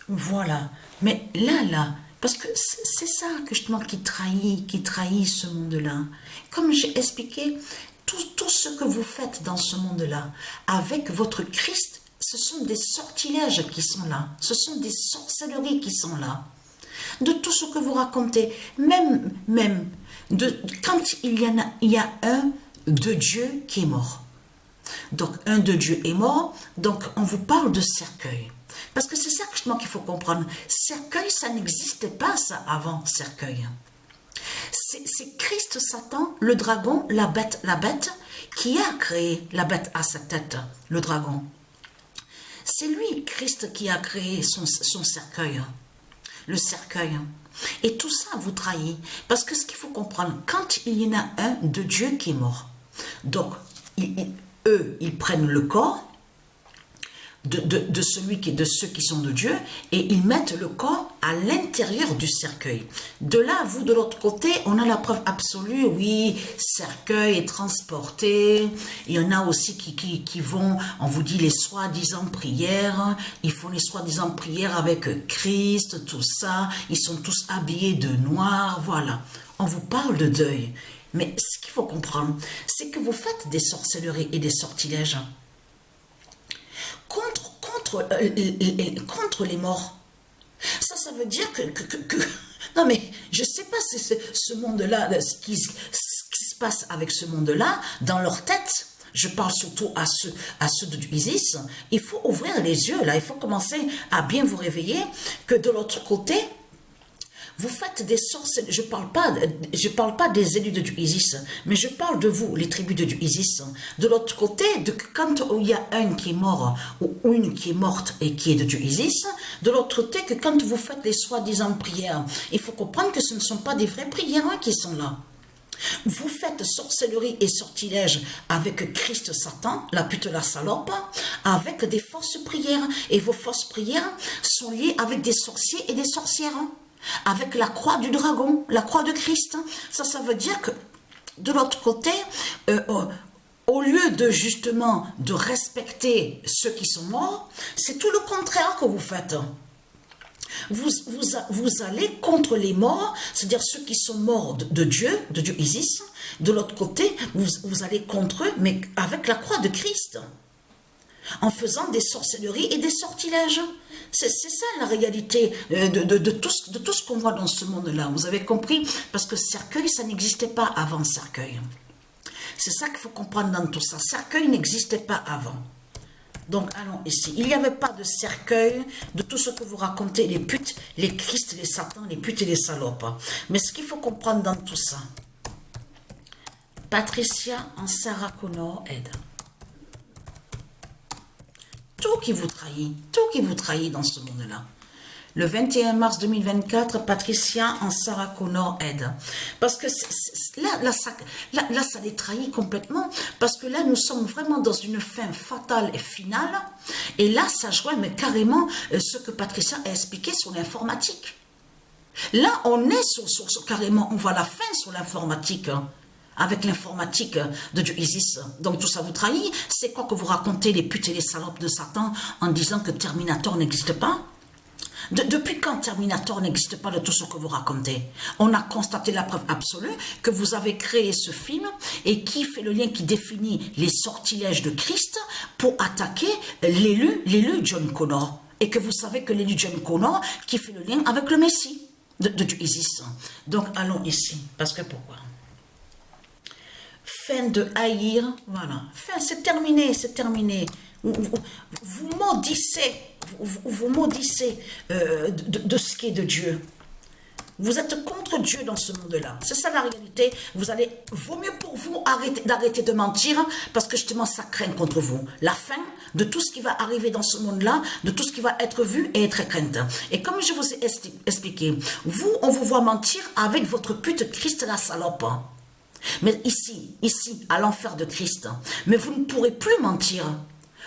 Voilà. Mais là, parce que c'est ça que justement qui trahit ce monde-là. Comme j'ai expliqué, tout ce que vous faites dans ce monde-là, avec votre Christ, ce sont des sortilèges qui sont là. Ce sont des sorcelleries qui sont là. De tout ce que vous racontez, même quand il y a un de Dieu qui est mort. Donc, un de Dieu est mort, donc on vous parle de cercueil. Parce que c'est ça justement qu'il faut comprendre. Cercueil, ça n'existait pas ça avant cercueil. C'est Christ Satan, le dragon, la bête, qui a créé la bête à sa tête, le dragon. C'est lui, Christ, qui a créé son cercueil, le cercueil. Et tout ça vous trahit. Parce que ce qu'il faut comprendre, quand il y en a un de Dieu qui est mort, donc eux, ils prennent le corps de ceux qui sont de Dieu et ils mettent le corps à l'intérieur du cercueil. De là, vous, de l'autre côté, on a la preuve absolue, oui, cercueil est transporté. Il y en a aussi qui vont, on vous dit les soi-disant prières, ils font les soi-disant prières avec Christ, tout ça, ils sont tous habillés de noir, voilà. On vous parle de deuil. Mais ce qu'il faut comprendre, c'est que vous faites des sorcelleries et des sortilèges contre les morts. Ça veut dire que non mais je sais pas si ce monde-là, ce qui se passe avec ce monde-là, dans leur tête, je parle surtout à ceux de Isis, il faut ouvrir les yeux là, il faut commencer à bien vous réveiller, que de l'autre côté, vous faites des sorcelleries. Je parle pas des élus de Isis, mais je parle de vous, les tribus de Isis. De l'autre côté, quand il y a un qui est mort ou une qui est morte et qui est de Isis, de l'autre côté, que quand vous faites les soi-disant prières, il faut comprendre que ce ne sont pas des vraies prières qui sont là. Vous faites sorcellerie et sortilège avec Christ Satan, la pute la salope, avec des fausses prières. Et vos fausses prières sont liées avec des sorciers et des sorcières. Avec la croix du dragon, la croix de Christ. Ça veut dire que de l'autre côté, au lieu de justement de respecter ceux qui sont morts, c'est tout le contraire que vous faites. Vous allez contre les morts, c'est-à-dire ceux qui sont morts de Dieu Isis. De l'autre côté, vous allez contre eux, mais avec la croix de Christ, en faisant des sorcelleries et des sortilèges. C'est ça la réalité de tout ce qu'on voit dans ce monde-là. Vous avez compris? Parce que cercueil, ça n'existait pas avant cercueil. C'est ça qu'il faut comprendre dans tout ça. Cercueil n'existait pas avant. Donc, allons ici. Il n'y avait pas de cercueil de tout ce que vous racontez, les putes, les Christ, les satans, les putes et les salopes. Mais ce qu'il faut comprendre dans tout ça, Patricia en Sarah Connor aide. Tout qui vous trahit dans ce monde-là. Le 21 mars 2024, Patricia en Sarah Connor aide. Parce que là, ça les trahit complètement. Parce que là, nous sommes vraiment dans une fin fatale et finale. Et là, ça joue mais carrément ce que Patricia a expliqué sur l'informatique. Là, on est sur carrément, on voit la fin sur l'informatique. Avec l'informatique de Isis. Donc tout ça vous trahit. C'est quoi que vous racontez les putes et les salopes de Satan en disant que Terminator n'existe pas? Depuis quand Terminator n'existe pas de tout ce que vous racontez? On a constaté la preuve absolue que vous avez créé ce film et qui fait le lien qui définit les sortilèges de Christ pour attaquer l'élu John Connor. Et que vous savez que l'élu John Connor qui fait le lien avec le Messie de Isis. Donc allons ici. Parce que pourquoi? Fin de haïr, voilà. Fin, c'est terminé, c'est terminé. Vous maudissez de ce qui est de Dieu. Vous êtes contre Dieu dans ce monde-là. C'est ça la réalité. Vaut mieux pour vous d'arrêter de mentir parce que justement ça craint contre vous. La fin de tout ce qui va arriver dans ce monde-là, de tout ce qui va être vu et être crainte. Et comme je vous ai expliqué, on vous voit mentir avec votre pute Christ la salope. Mais ici, à l'enfer de Christ, mais vous ne pourrez plus mentir.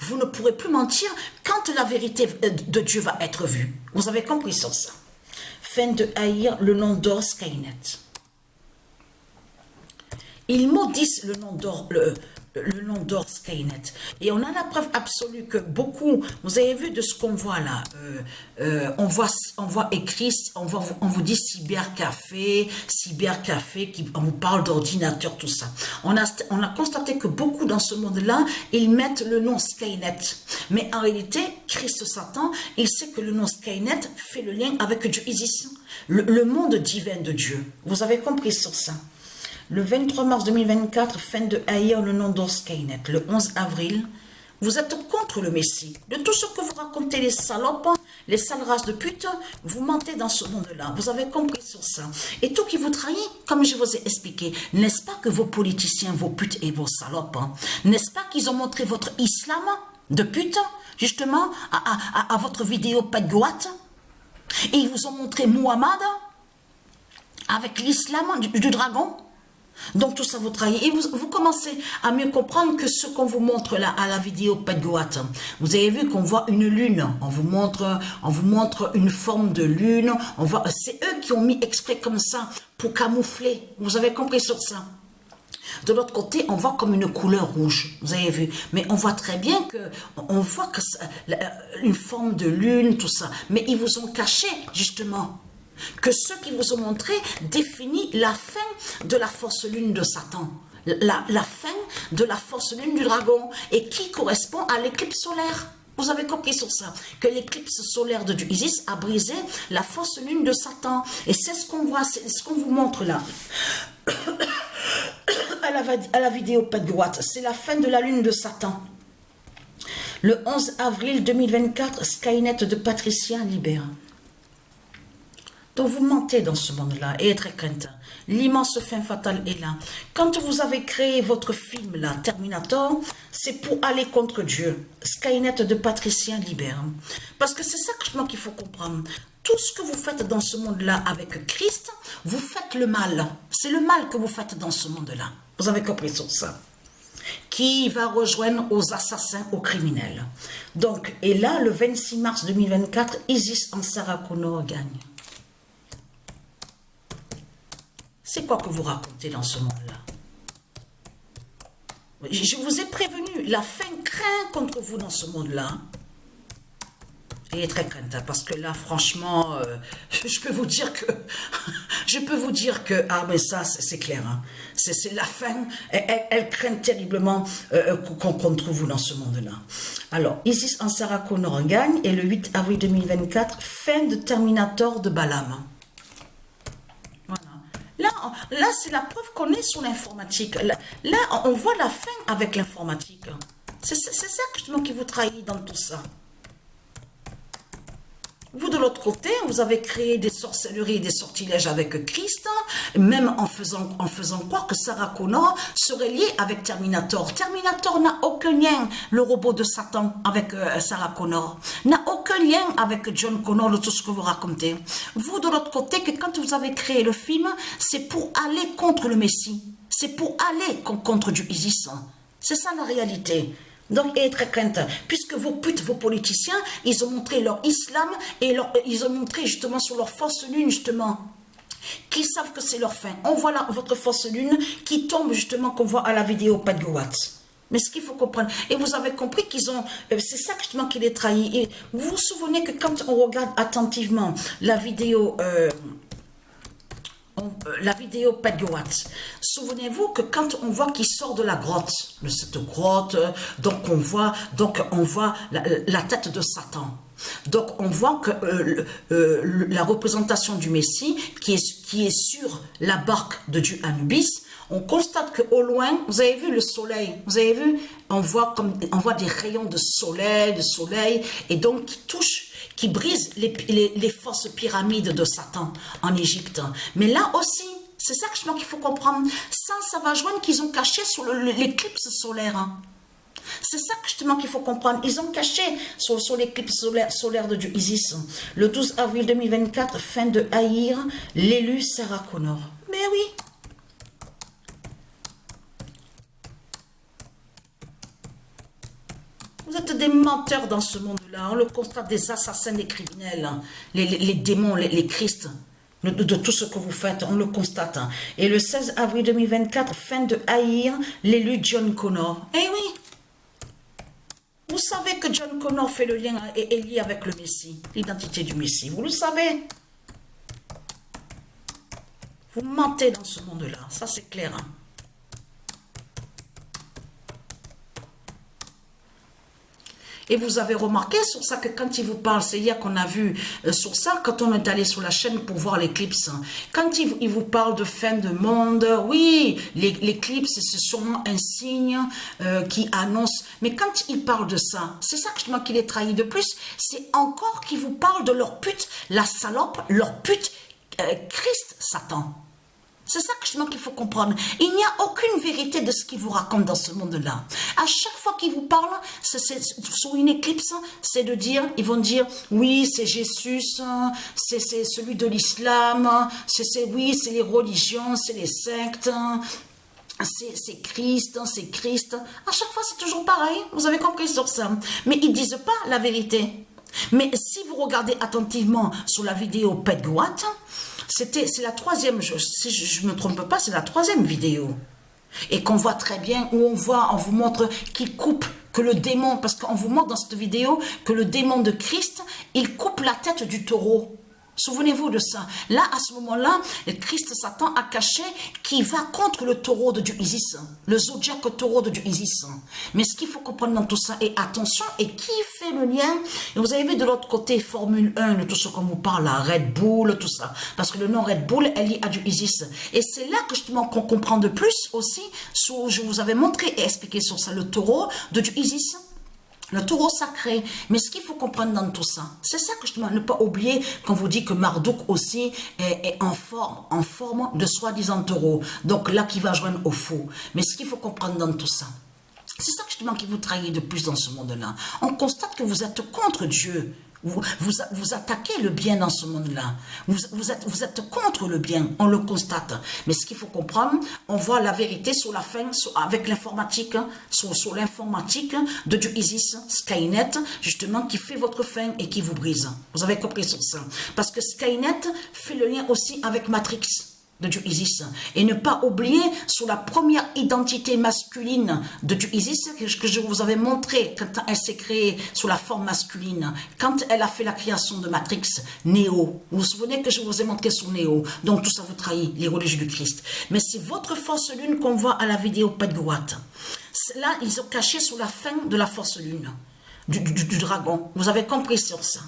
Vous ne pourrez plus mentir quand la vérité de Dieu va être vue. Vous avez compris sur ça. Fin de haïr le nom d'or Skynet. Ils maudissent le nom d'or, le nom d'or Skynet. Et on a la preuve absolue que beaucoup, vous avez vu de ce qu'on voit là, on voit écrit, on vous dit cybercafé, on vous parle d'ordinateur, tout ça. On a constaté que beaucoup dans ce monde-là, ils mettent le nom Skynet. Mais en réalité, Christ Satan, il sait que le nom Skynet fait le lien avec Dieu Isis, le monde divin de Dieu. Vous avez compris sur ça? Le 23 mars 2024, fin de haïr le nom d'or Skynet. Le 11 avril, vous êtes contre le Messie. De tout ce que vous racontez, les salopes, les sales races de pute, vous mentez dans ce monde-là. Vous avez compris sur ça. Et tout qui vous trahit, comme je vous ai expliqué, n'est-ce pas que vos politiciens, vos putes et vos salopes, n'est-ce pas qu'ils ont montré votre islam de pute, justement, à votre vidéo Padgoat, et ils vous ont montré Muhammad avec l'islam du dragon. Donc tout ça vous trahit et vous commencez à mieux comprendre que ce qu'on vous montre là à la vidéo Padgoat. Vous avez vu qu'on voit une lune, on vous montre une forme de lune, c'est eux qui ont mis exprès comme ça pour camoufler. Vous avez compris sur ça? De l'autre côté, on voit comme une couleur rouge, vous avez vu, mais on voit très bien que on voit que une forme de lune, tout ça, mais ils vous ont caché justement que ce qu'ils vous ont montré définit la fin de la fausse lune de Satan, la fin de la fausse lune du dragon, et qui correspond à l'éclipse solaire. Vous avez compris sur ça, que l'éclipse solaire de Dieu Isis a brisé la fausse lune de Satan, et c'est ce qu'on voit, c'est ce qu'on vous montre là. à la vidéo Padgoat, c'est la fin de la lune de Satan. Le 11 avril 2024, Skynet de Patricia libère. Donc vous mentez dans ce monde-là et très crainte. L'immense fin fatale est là. Quand vous avez créé votre film là, Terminator, c'est pour aller contre Dieu. Skynet de Patricia libère. Parce que c'est ça qu'il faut comprendre. Tout ce que vous faites dans ce monde-là avec Christ, vous faites le mal. C'est le mal que vous faites dans ce monde-là. Vous avez compris sur ça? Qui va rejoindre aux assassins, aux criminels. Donc, et là, le 26 mars 2024, Isis en Sarah Connor gagne. C'est quoi que vous racontez dans ce monde-là? Je vous ai prévenu, la fin craint contre vous dans ce monde-là. Et très crainte, parce que là, franchement, je peux vous dire que, ah mais ça, c'est clair, hein. C'est la fin, elle craint terriblement contre vous dans ce monde-là. Alors, Isis en Sarah Connor gagne, et le 8 avril 2024, fin de Terminator de Balaam. Là c'est la preuve qu'on est sur l'informatique. Là, on voit la fin avec l'informatique. C'est ça justement qui vous trahit dans tout ça. Vous, de l'autre côté, vous avez créé des sorcelleries et des sortilèges avec Christ, même en faisant croire que Sarah Connor serait liée avec Terminator. Terminator n'a aucun lien, le robot de Satan, avec Sarah Connor. N'a aucun lien avec John Connor, de tout ce que vous racontez. Vous, de l'autre côté, que quand vous avez créé le film, c'est pour aller contre le Messie. C'est pour aller contre Dieu Isis. C'est ça la réalité. Donc, et très crainte, puisque vos putes, vos politiciens, ils ont montré leur islam et ils ont montré justement sur leur fausse lune, justement, qu'ils savent que c'est leur fin. On voit là votre fausse lune qui tombe justement, qu'on voit à la vidéo Padgoat. Mais ce qu'il faut comprendre, et vous avez compris qu'ils ont, c'est ça justement qui les trahit. Et vous vous souvenez que quand on regarde attentivement la vidéo Padgoat, souvenez-vous que quand on voit qu'il sort de la grotte, de cette grotte, donc on voit la tête de Satan. Donc on voit que la représentation du Messie qui est sur la barque de Dieu Anubis, on constate qu'au loin, vous avez vu le soleil, vous avez vu, on voit des rayons de soleil, et donc qui brise les fausses pyramides de Satan en Égypte. Mais là aussi, c'est ça qu'il faut comprendre. Ça va joindre qu'ils ont caché sur l'éclipse solaire. Hein. C'est ça justement qu'il faut comprendre. Ils ont caché sur l'éclipse solaire de Dieu Isis. Le 12 avril 2024, fin de haïr l'élu Sarah Connor. Mais oui. Vous êtes des menteurs dans ce monde-là. On le constate, des assassins, des criminels, les démons, les Christ. de tout ce que vous faites, on le constate. Et le 16 avril 2024, fin de haïr l'élu John Connor. Eh oui, vous savez que John Connor fait le lien et est lié avec le Messie, l'identité du Messie, vous le savez. Vous mentez dans ce monde-là, ça c'est clair. Hein? Et vous avez remarqué sur ça que quand il vous parle, c'est hier qu'on a vu sur ça, quand on est allé sur la chaîne pour voir l'éclipse, quand il vous parle de fin de monde, oui, l'éclipse c'est sûrement un signe qui annonce, mais quand il parle de ça, c'est ça justement qu'il est trahi de plus, c'est encore qu'il vous parle de leur pute, la salope, leur pute, Christ, Satan. C'est ça justement qu'il faut comprendre. Il n'y a aucune vérité de ce qu'il vous raconte dans ce monde-là. À chaque fois qu'il vous parle, sur une éclipse, c'est de dire, ils vont dire, oui, c'est Jésus, c'est celui de l'islam, oui, c'est les religions, c'est les sectes, c'est Christ, c'est Christ. À chaque fois, c'est toujours pareil. Vous avez compris sur ça. Mais ils ne disent pas la vérité. Mais si vous regardez attentivement sur la vidéo Pedguat, c'est la troisième, si je ne me trompe pas, c'est la troisième vidéo. Et qu'on voit très bien, où on vous montre qu'il coupe, que le démon, parce qu'on vous montre dans cette vidéo que le démon de Christ, il coupe la tête du taureau. Souvenez-vous de ça. Là, à ce moment-là, Christ Satan a caché qu'il va contre le taureau de Dieu Isis, le zodiaque taureau de Dieu Isis. Mais ce qu'il faut comprendre dans tout ça, et attention, et qui fait le lien, et vous avez vu de l'autre côté, Formule 1, de tout ce qu'on vous parle, là, Red Bull, tout ça, parce que le nom Red Bull est lié à Dieu Isis. Et c'est là que justement qu'on comprend de plus aussi, je vous avais montré et expliqué sur ça, le taureau de Dieu Isis. Le taureau sacré. Mais ce qu'il faut comprendre dans tout ça, c'est ça que je ne pas oublier quand vous dit que Marduk aussi est en forme de soi-disant taureau. Donc là, qui va joindre au faux. Mais ce qu'il faut comprendre dans tout ça, c'est ça justement qui vous trahit de plus dans ce monde-là. On constate que vous êtes contre Dieu. Vous attaquez le bien dans ce monde-là. Vous êtes contre le bien, on le constate. Mais ce qu'il faut comprendre, on voit la vérité sur la fin, avec l'informatique, sur l'informatique de Dieu Isis, Skynet, justement, qui fait votre fin et qui vous brise. Vous avez compris sur ça. Parce que Skynet fait le lien aussi avec Matrix de Dieu Isis. Et ne pas oublier sur la première identité masculine de Dieu Isis que je vous avais montré quand elle s'est créée sous la forme masculine, quand elle a fait la création de Matrix, Néo. Vous vous souvenez que je vous ai montré sur Néo. Donc tout ça vous trahit, les religieux du Christ. Mais c'est votre force lune qu'on voit à la vidéo Pedguat. Là, ils ont caché sous la fin de la force lune, du dragon. Vous avez compris sur ça.